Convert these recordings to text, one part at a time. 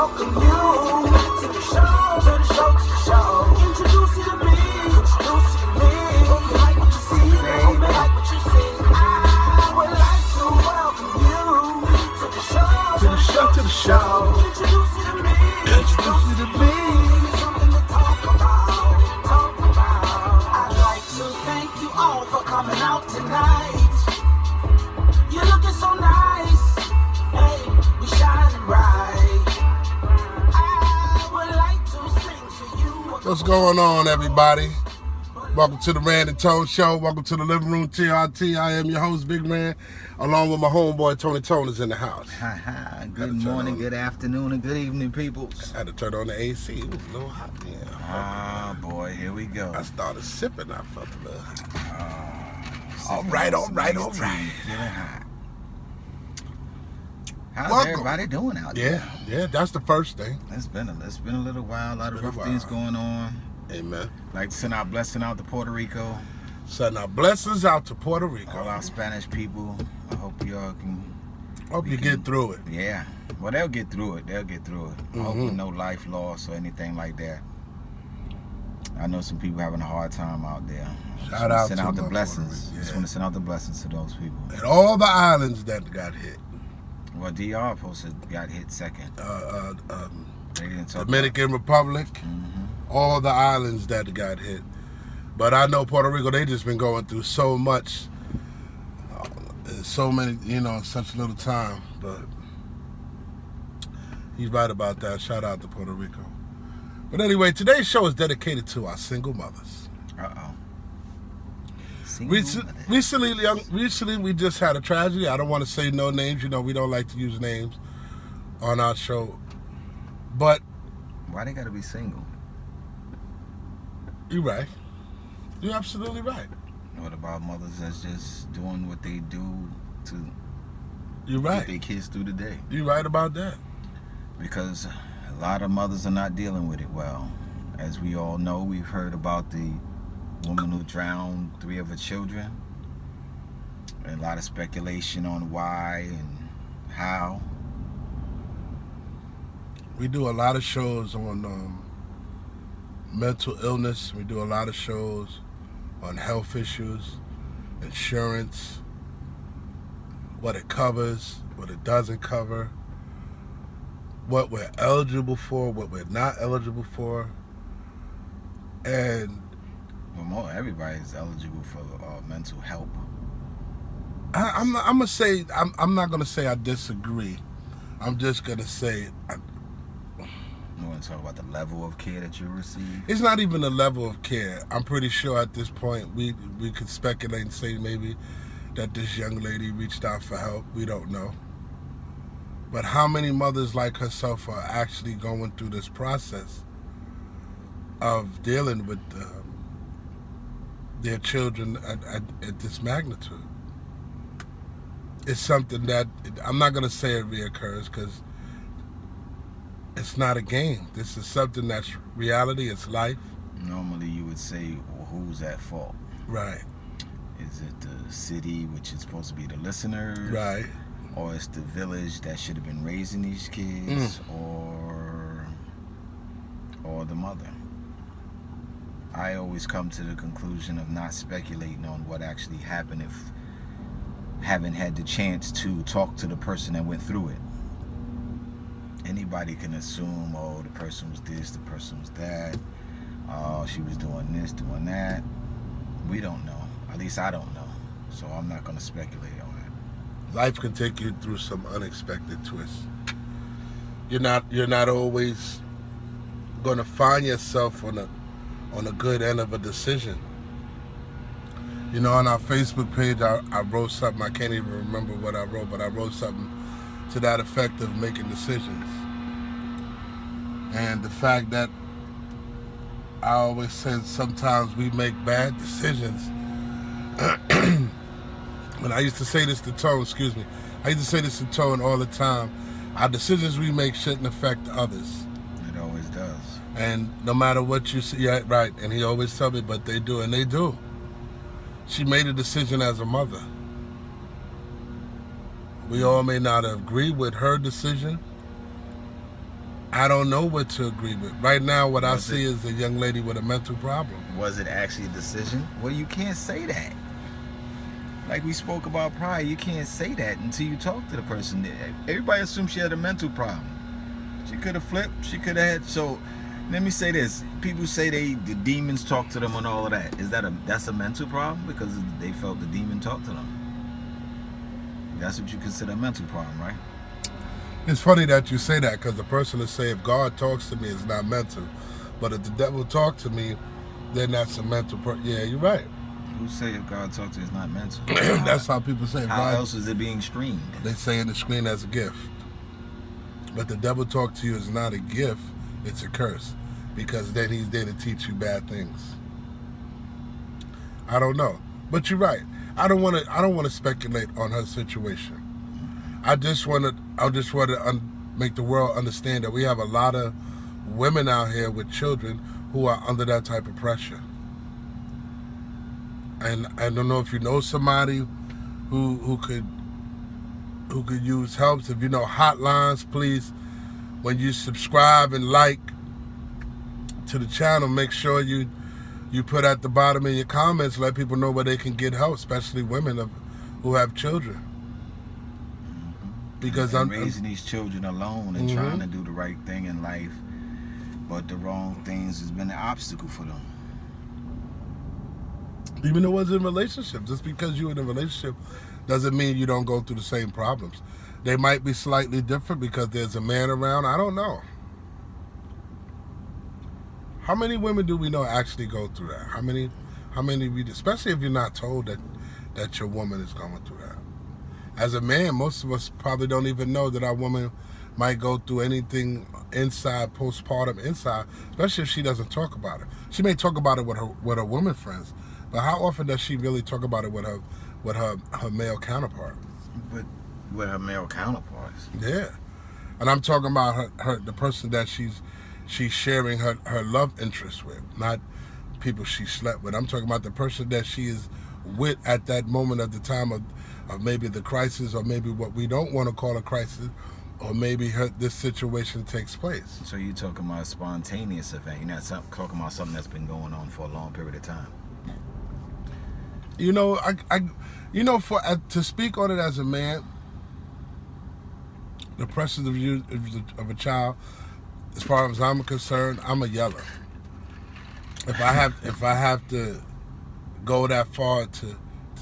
welcome you to the show, to the show, to the show. Introduce you to me, introduce you to me. Hope you like what you see, baby, like what you see. I would like to welcome you to the show, to the show, to the show. Introduce you to me, introduce you to me. Something to talk about, talk about. I'd like to thank you all for coming out tonight. You're looking so nice. Hey, we shining bright. I would like to sing for you. What's going on, everybody? Welcome to the Rand and Tone Show. Welcome to the Livinroom Trt. I am your host, Big Man, along with my homeboy, Tone is in the house. Good morning, good afternoon, and good evening, people. I had to turn on the AC. It was a little hot there. Ah, boy, here we go. I started sipping. I felt a little hot. All Sipping right. on some iced tea, feeling hot. How's Welcome. everybody doing out there? Yeah, that's the first thing. It's been a little while. A lot of rough things going on. Amen. Like to send our blessing out to Puerto Rico. Sending our blessings out to Puerto Rico. All our Spanish people. I hope y'all can. Hope you get through it. Yeah. Well, they'll get through it. They'll get through it. I hope with no life loss or anything like that. I know some people having a hard time out there. Shout out send to out the my blessings. Puerto Rico, Just want to send out the blessings to those people. And all the islands that got hit. Well, DR posted got hit second. They didn't talk Dominican Republic, all the islands that got hit. But I know Puerto Rico, they just been going through so much, so many, in such little time. But he's right about that. Shout out to Puerto Rico. But anyway, today's show is dedicated to our single mothers. Recently, we just had a tragedy. I don't want to say no names. We don't like to use names on our show. But why they gotta be single? You're right. You're absolutely right. What about mothers that's just doing what they do to get their kids through the day? You're right about that. Because a lot of mothers are not dealing with it well. As we all know, we've heard about the woman who drowned 3 of her children. And a lot of speculation on why and how. We do a lot of shows on mental illness. We do a lot of shows on health issues, insurance, what it covers, what it doesn't cover, what we're eligible for, what we're not eligible for. And everybody's eligible for mental help. I'm not gonna say I disagree. I'm just gonna say You want to talk about the level of care that you receive? It's not even a level of care. I'm pretty sure at this point we could speculate and say maybe that this young lady reached out for help. We don't know. But how many mothers like herself are actually going through this process of dealing with their children at this magnitude? It's something that I'm not going to say it reoccurs because it's not a game. This is something that's reality. It's life. Normally you would say, well, who's at fault? Right. Is it the city, which is supposed to be the listeners? Right. Or it's the village that should have been raising these kids? Or the mother? I always come to the conclusion of not speculating on what actually happened if haven't had the chance to talk to the person that went through it. Anybody can assume, the person was this, the person was that, she was doing this, doing that. We don't know. At least I don't know. So I'm not going to speculate on it. Life can take you through some unexpected twists. You're not always going to find yourself on a good end of a decision. On our Facebook page, I wrote something. I can't even remember what I wrote, but I wrote something to that effect of making decisions. And the fact that I always said sometimes we make bad decisions. When I used to say this to Tone, I used to say this to Tone all the time. Our decisions we make shouldn't affect others. It always does. And no matter what you see, yeah, right. And he always tell me, but they do, and they do. She made a decision as a mother. We all may not agree with her decision, I don't know what to agree with. Right now, what I Was see it- is a young lady with a mental problem. Was it actually a decision? Well, you can't say that. Like we spoke about prior, you can't say that until you talk to the person. Everybody assumes she had a mental problem. She could have flipped. She could have had. So, let me say this: people say the demons talk to them and all of that. That's a mental problem because they felt the demon talk to them? That's what you consider a mental problem, right? It's funny that you say that because the person will say if God talks to me, it's not mental, but if the devil talks to me, then that's a mental. Yeah, you're right. Who say if God talks to you, it's not mental? That's how people say. How else is it being streamed? They say in the screen as a gift. But the devil talk to you is not a gift, it's a curse. Because then he's there to teach you bad things. I don't know. But you're right. I don't want to speculate on her situation. I just want to make the world understand that we have a lot of women out here with children who are under that type of pressure. And I don't know if you know somebody who could use helps. If you know hotlines, please, when you subscribe and like to the channel, make sure you put at the bottom in your comments, let people know where they can get help, especially women who have children. Because I'm raising these children alone and trying to do the right thing in life, but the wrong things has been an obstacle for them. Even the ones in relationships. Just because you're in a relationship doesn't mean you don't go through the same problems. They might be slightly different because there's a man around. I don't know. How many women do we know actually go through that? How many especially if you're not told that your woman is going through that. As a man, most of us probably don't even know that our woman might go through anything inside, postpartum inside, especially if she doesn't talk about it. She may talk about it with her woman friends, but how often does she really talk about it with her male counterpart? But with her male counterparts. Yeah. And I'm talking about the person that she's sharing her love interest with, not people she slept with. I'm talking about the person that she is with at that moment at the time of maybe the crisis, or maybe what we don't want to call a crisis, or maybe this situation takes place. So you're talking about a spontaneous event. You're not talking about something that's been going on for a long period of time. You know, to speak on it as a man, the pressures of a child, as far as I'm concerned, I'm a yeller. If I have to go that far to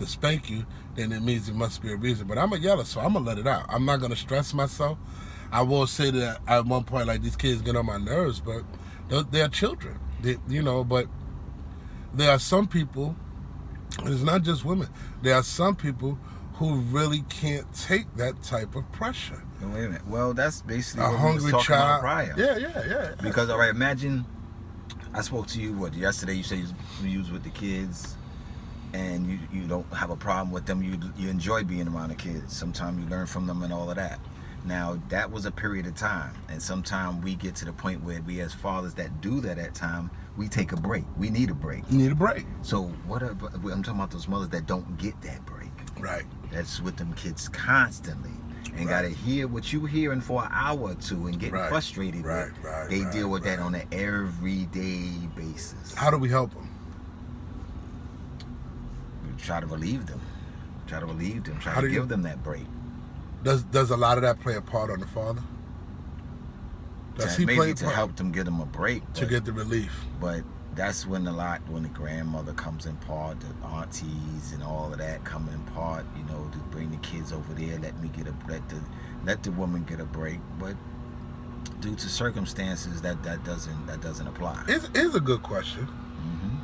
spank you, then it means it must be a reason. But I'm a yeller, so I'm gonna let it out. I'm not gonna stress myself. I will say that at one point, like, these kids get on my nerves, but they're children. But there are some people. It's not just women. There are some people who really can't take that type of pressure. Wait a minute. Well, that's basically A what hungry we was talking child. about prior. Yeah. Because, all right, imagine I spoke to you, yesterday you said you was with the kids and you don't have a problem with them. You enjoy being around the kids. Sometimes you learn from them and all of that. Now, that was a period of time. And sometimes we get to the point where we as fathers that do that at time, we take a break. We need a break. You need a break. So I'm talking about those mothers that don't get that break. Right. That's with them kids constantly. And got to hear what you hearing for an hour or two and get frustrated with. They deal with that on an everyday basis. How do we help them? We try to relieve them. Try to give them that break. Does a lot of that play a part on the father? Does he play to help them get them a break to get the relief? But that's when the grandmother comes in part, the aunties and all of that come in part. To bring the kids over there, let the woman get a break. But due to circumstances, that doesn't apply. It's a good question. Mm-hmm.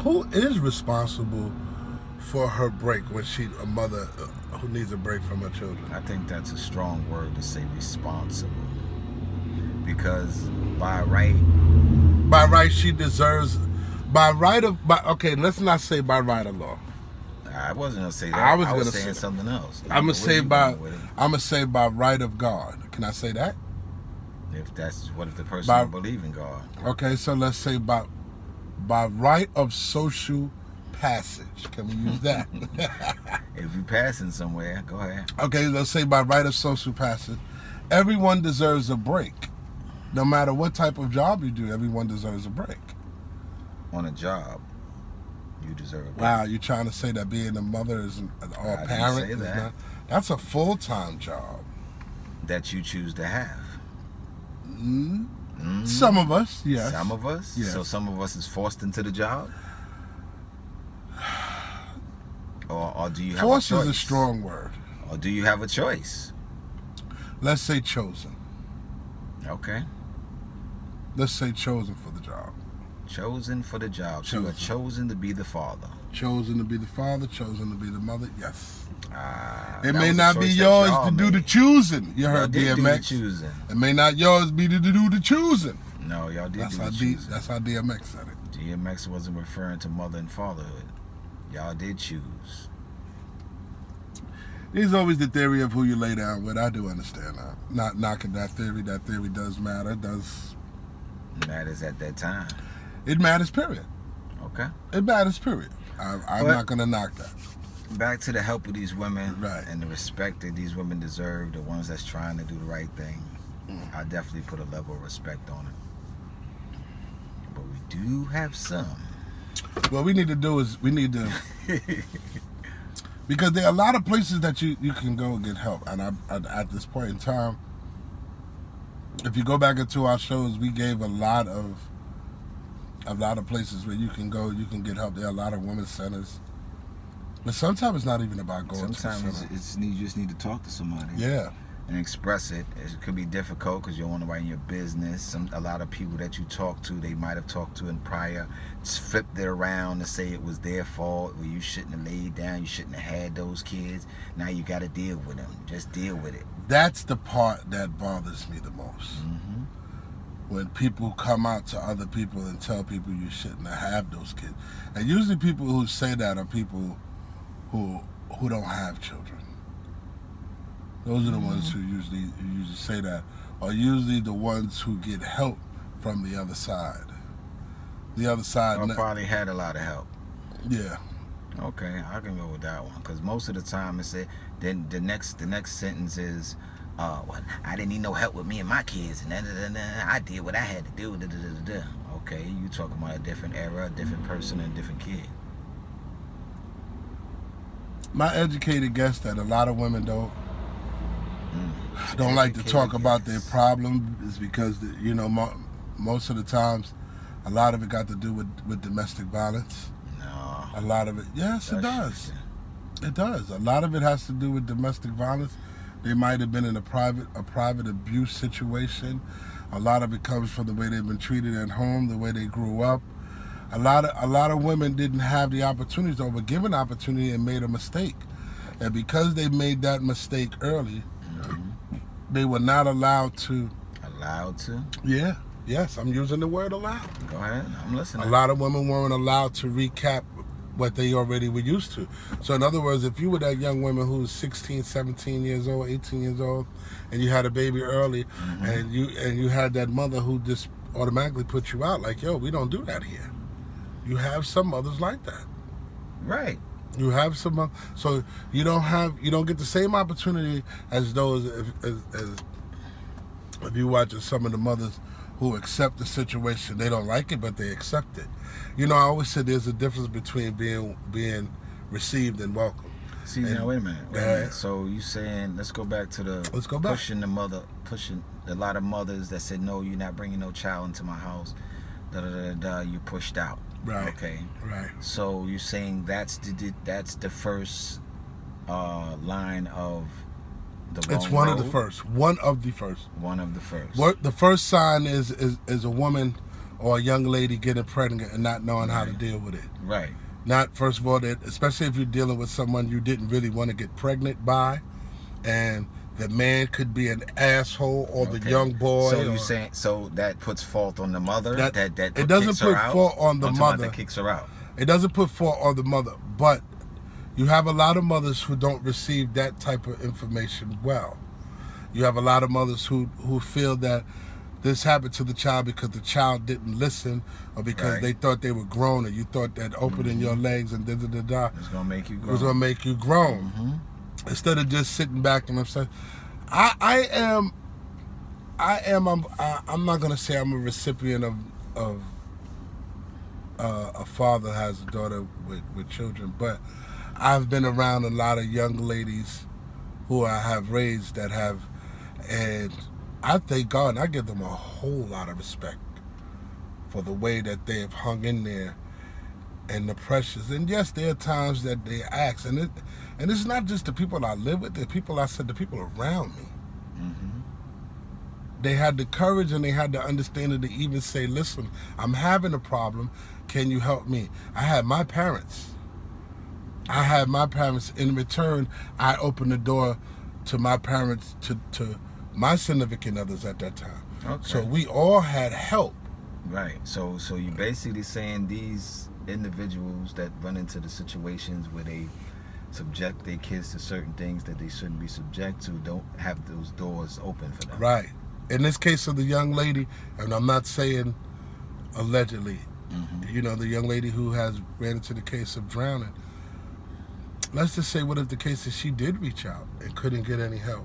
Who is responsible for her break when a mother who needs a break from her children? I think that's a strong word to say, responsible. Because by right she deserves, okay, let's not say by right of law. I wasn't gonna say that. I was gonna say something else. I'm gonna say by right of God. Can I say that? If the person don't believe in God? Okay, so let's say by right of social passage. Can we use that? If you're passing somewhere, go ahead. Okay, let's say by right of social passage, everyone deserves a break. no matter what type of job you do, everyone deserves a break. On a job, you deserve a break. Wow, you're trying to say that being a mother is or I a didn't parent say is that. not? That's a full-time job. That you choose to have. Some of us, yes. Some of us? Yes. So some of us is forced into the job? Or do you have Force a choice? is a strong word. Or do you have a choice? Let's say chosen. Okay. Let's say chosen for the job. Chosen for the job. So you are chosen to be the father. Chosen to be the father, chosen to be the mother, yes. It That may was a not be choice that yours y'all to do the made. choosing. You Y'all heard did do the DMX. choosing. It may not yours be to do the choosing. No, y'all did That's do how the choosing. that's how DMX said it. DMX wasn't referring to mother and fatherhood. Y'all did choose. There's always the theory of who you lay down with. I do understand that. Not knocking that theory. That theory does matter. Matters at that time. It matters, period. Okay. It matters, period. I'm not going to knock that. Back to the help of these women, Right. and the respect that these women deserve, the ones that's trying to do the right thing. I definitely put a level of respect on it. But we do have some. What we need to do is because there are a lot of places that you can go and get help. And at this point in time, if you go back into our shows, we gave a lot of places where you can go, you can get help. There are a lot of women's centers. But sometimes it's not even about going to the Sometimes center. you just need to talk to somebody. Yeah. And express it. It could be difficult because you don't want to write in your business. A lot of people that you talk to, they might have talked to in prior, just flipped it around to say it was their fault, or you shouldn't have laid down, you shouldn't have had those kids. Now you got to deal with them. Just deal with it. That's the part that bothers me the most. When people come out to other people and tell people you shouldn't have those kids. And usually people who say that are people who don't have children. Those are the ones who usually say that, are usually the ones who get help from the other side. The other side. I probably had a lot of help. Yeah. Okay, I can go with that one because most of the time it's then the next sentence is, well, I didn't need no help with me and my kids, and I did what I had to do. Okay, you talking about a different era, a different person, and a different kid. My educated guess that a lot of women don't like to talk about their problem is because most of the times, a lot of it got to do with domestic violence. No. A lot of it, yes, it does. It does. A lot of it has to do with domestic violence. They might have been in a private abuse situation. A lot of it comes from the way they've been treated at home, the way they grew up. A lot of women didn't have the opportunities or were given opportunity and made a mistake. And because they made that mistake early, they were not allowed to. Allowed to? Yeah. Yes, I'm using the word allowed. Go ahead, I'm listening. A lot of women weren't allowed to recap what they already were used to. So in other words, if you were that young woman who was 16, 17 years old, 18 years old, and you had a baby early, and you had that mother who just automatically put you out, like, yo, we don't do that here. You have some mothers like that. Right. You have some, so you don't get the same opportunity as those if you watch some of the mothers who accept the situation. They don't like it, but they accept it. I always said there's a difference between being received and welcomed. See, now wait a minute. So you saying, let's go back to pushing a lot of mothers that said, no, you're not bringing no child into my house. You pushed out. Right. Okay. Right. So you're saying that's the first line of the wrong It's one road? of the first. One of the first. One of the first. What the first sign is a woman or a young lady getting pregnant and not knowing how to deal with it. Right. Not, first of all, that especially if you're dealing with someone you didn't really want to get pregnant by, and the man could be an asshole, or the young boy. So you saying, so that puts fault on the mother? That it doesn't put fault on the mother. That kicks her out. It doesn't put fault on the mother, but you have a lot of mothers who don't receive that type of information well. You have a lot of mothers who feel that this happened to the child because the child didn't listen, or because they thought they were grown, or you thought that opening your legs and da-da-da-da was going to make you grown. Was going to make you grown. Instead of just sitting back and upset. I I'm not gonna say I'm a recipient of a father has a daughter with children, but I've been around a lot of young ladies who I have raised that have, and I thank God and I give them a whole lot of respect for the way that they have hung in there and the pressures. And yes, there are times that they ask, and it's not just the people I live with, the people the people around me. Mm-hmm. They had the courage and they had the understanding to even say, listen, I'm having a problem. Can you help me? I had my parents. In return, I opened the door to my parents, to my significant others at that time. Okay. So we all had help. Right. So you're basically saying these individuals that run into the situations where they subject their kids to certain things that they shouldn't be subject to don't have those doors open for them. Right. In this case of the young lady, and I'm not saying allegedly, Mm-hmm. the young lady who has ran into the case of drowning, let's just say, what if the case is she did reach out and couldn't get any help?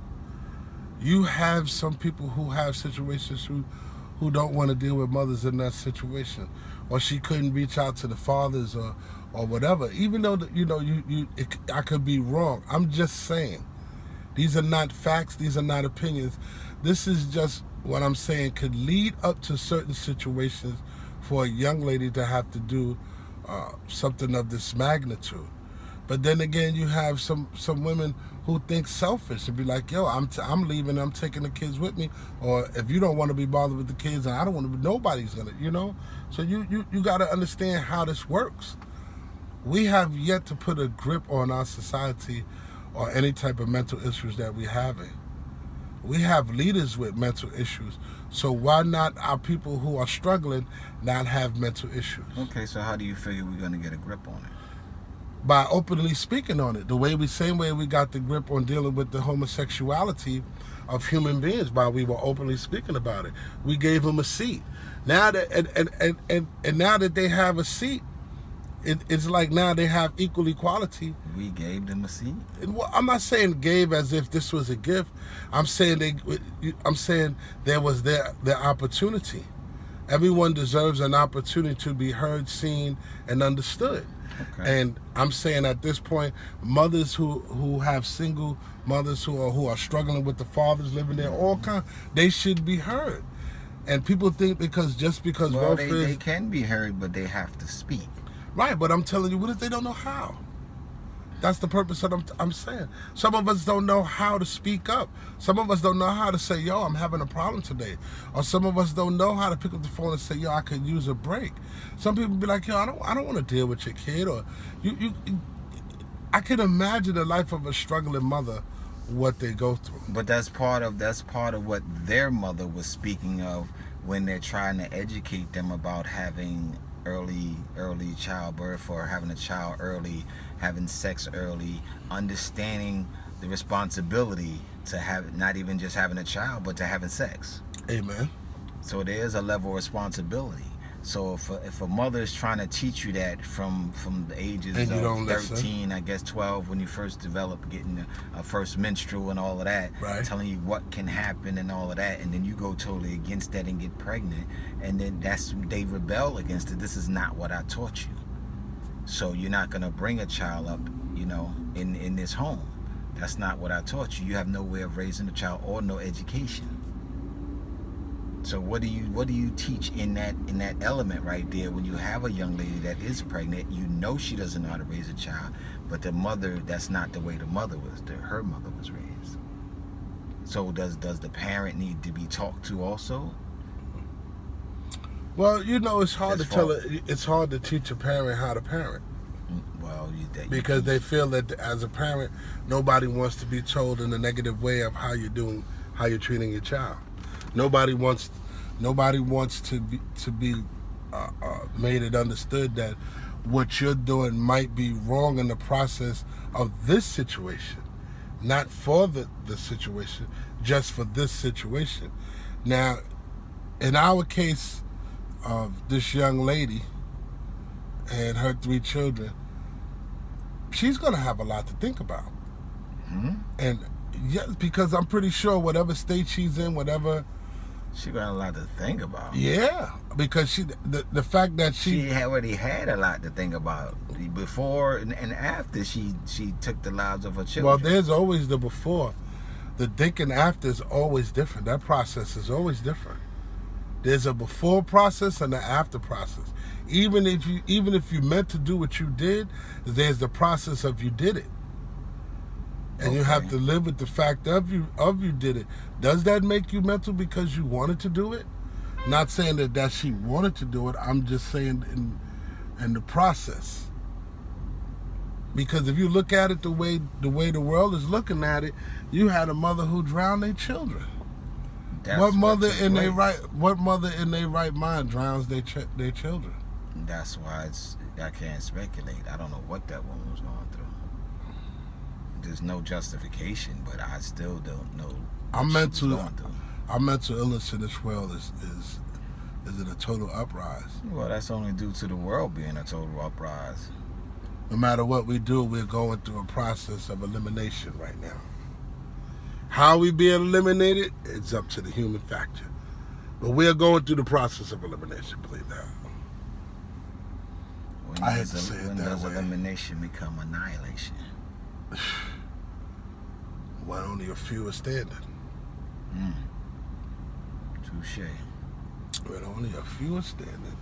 You have some people who have situations who don't want to deal with mothers in that situation, or she couldn't reach out to the fathers or whatever. Even though I could be wrong. I'm just saying, these are not facts. These are not opinions. This is just what I'm saying could lead up to certain situations for a young lady to have to do something of this magnitude. But then again, you have some women who think selfish and be like, yo, I'm leaving, I'm taking the kids with me. Or if you don't want to be bothered with the kids, and I don't want to be, nobody's going to, So you got to understand how this works. We have yet to put a grip on our society or any type of mental issues that we're having. We have leaders with mental issues. So why not our people who are struggling not have mental issues? Okay, so how do you figure we're going to get a grip on it? By openly speaking on it. Same way we got the grip on dealing with the homosexuality of human beings, by we were openly speaking about it. We gave them a seat. Now that and now that they have a seat, it's like now they have equal equality. We gave them a seat? Well, I'm not saying gave as if this was a gift. I'm saying there was their opportunity. Everyone deserves an opportunity to be heard, seen, and understood. Okay. And I'm saying at this point, mothers who have single mothers who are struggling with the fathers living there, all kind, they should be heard. And people think because they can be heard, but they have to speak. Right, but I'm telling you, what if they don't know how? That's the purpose of I'm saying. Some of us don't know how to speak up. Some of us don't know how to say, yo, I'm having a problem today. Or some of us don't know how to pick up the phone and say, yo, I could use a break. Some people be like, yo, I don't want to deal with your kid. Or I can imagine the life of a struggling mother, what they go through. But that's part of what their mother was speaking of when they're trying to educate them about having early childbirth, or having a child early, having sex early, understanding the responsibility to have not even just having a child, but to having sex. Amen. So there's a level of responsibility. So if a mother is trying to teach you that from the ages of 13, listen. I guess 12, when you first develop getting a first menstrual and all of that, right, telling you what can happen and all of that, and then you go totally against that and get pregnant, and then they rebel against it. This is not what I taught you. So you're not going to bring a child up, in this home. That's not what I taught you. You have no way of raising a child or no education. So what do you teach in that element right there when you have a young lady that is pregnant? She doesn't know how to raise a child, but the mother, that's not the way her mother was raised. So does the parent need to be talked to also? Well, it's hard it's hard to teach a parent how to parent. Well, because they feel that as a parent, nobody wants to be told in a negative way of how you're treating your child. Nobody wants to be made it understood that what you're doing might be wrong in the process of this situation, not for the situation, just for this situation. Now, in our case of this young lady and her 3 children, she's going to have a lot to think about. Mm-hmm. And yes, because I'm pretty sure whatever state she's in, whatever She got a lot to think about. Yeah, because the fact that She already had a lot to think about before and after she took the lives of her children. Well, there's always the before. The think and after is always different. That process is always different. There's a before process and an after process. Even if you meant to do what you did, there's the process of you did it. And you have to live with the fact of you did it. Does that make you mental because you wanted to do it? Not saying that she wanted to do it. I'm just saying in the process. Because if you look at it the way the world is looking at it, you had a mother who drowned their children. What mother in their right mind drowns their children? That's why I can't speculate. I don't know what that woman was going through. There's no justification, but I still don't know. Our mental illness in this world is in a total uprise. Well, that's only due to the world being a total uprise. No matter what we do, we're going through a process of elimination right now. How we being eliminated, it's up to the human factor. But we're going through the process of elimination, believe that. When does elimination become annihilation? When only a few are standing. Touche. When only a few are standing.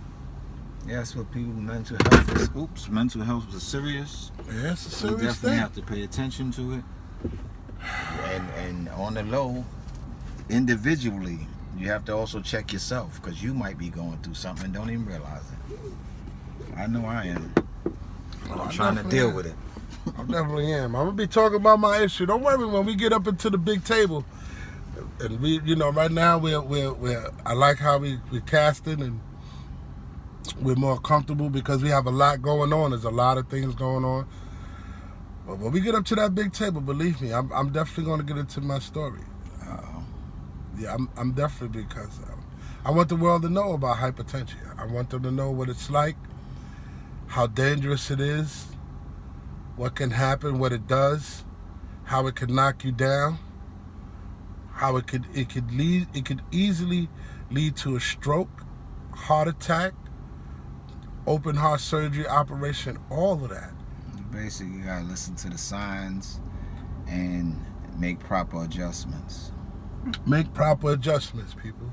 Yeah, that's what people mental health is. Mental health is serious. Yeah, it's a serious thing. You definitely thing. have to pay attention to it. And on the low, individually, you have to also check yourself because you might be going through something and don't even realize it. I know I am. I'm trying to deal with it. I definitely am. I'm gonna be talking about my issue. Don't worry when we get up into the big table. And we, right now we're I like how we're casting and we're more comfortable because we have a lot going on. There's a lot of things going on. But when we get up to that big table, believe me, I'm definitely going to get into my story. Yeah, I'm definitely, because I want the world to know about hypertension. I want them to know what it's like, how dangerous it is, what can happen, what it does, how it can knock you down, how it could easily lead to a stroke, heart attack, open heart surgery, operation, all of that. Basically, you gotta listen to the signs and make proper adjustments. Make proper adjustments, people.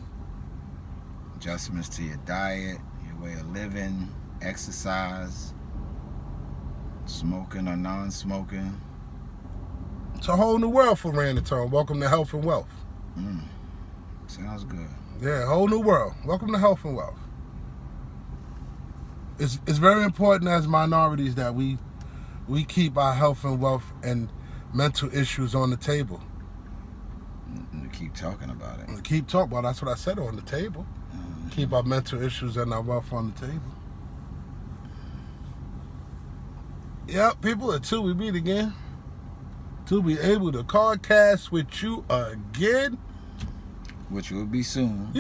Adjustments to your diet, your way of living, exercise, smoking or non-smoking. It's a whole new world for Random. Welcome to Health and Wealth. Sounds good. Yeah, a whole new world. Welcome to Health and Wealth. It's very important as minorities that we keep our health and wealth and mental issues on the table. And keep talking about it. Keep talking about it. That's what I said, on the table. Keep our mental issues and our wealth on the table. Yep, people, until we meet again. Till we able to podcast with you again. Which will be soon.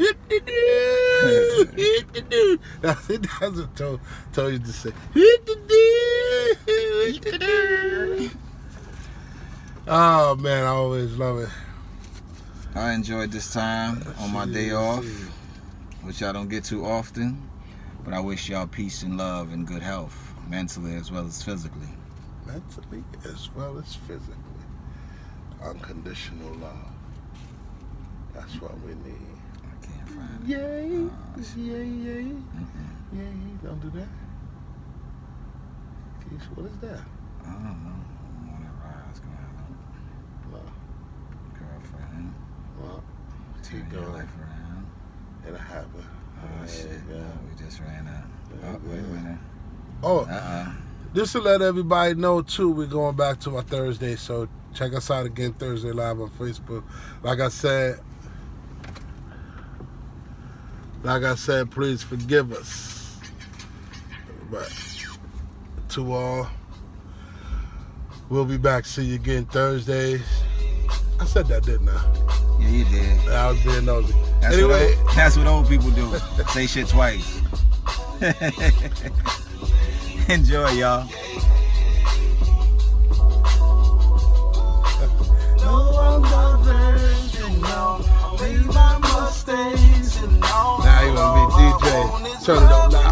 That's what told you to say. Oh man, I always love it. I enjoyed this time on my day off, which I don't get too often. But I wish y'all peace and love and good health, mentally as well as physically. Mentally as well as physically. Unconditional love. That's what we need. I can't find it. Yay. Yay. Don't do that. What is that? I don't know. Whatever I was going on. Well, Girlfriend. well, Turn keep your going. life around. It'll happen. Oh shit. Yeah. We just ran out. Oh, wait a minute. Oh, just to let everybody know too, we're going back to our Thursday, so check us out again Thursday live on Facebook. Like I said, please forgive us. But to all, we'll be back. See you again Thursdays. I said that, didn't I? Yeah, you did. I was being nosy. Anyway, that's what old people do. Say shit twice. Enjoy, y'all. No, I'm not virgin, no. Babe, I must stay. Turn it up now.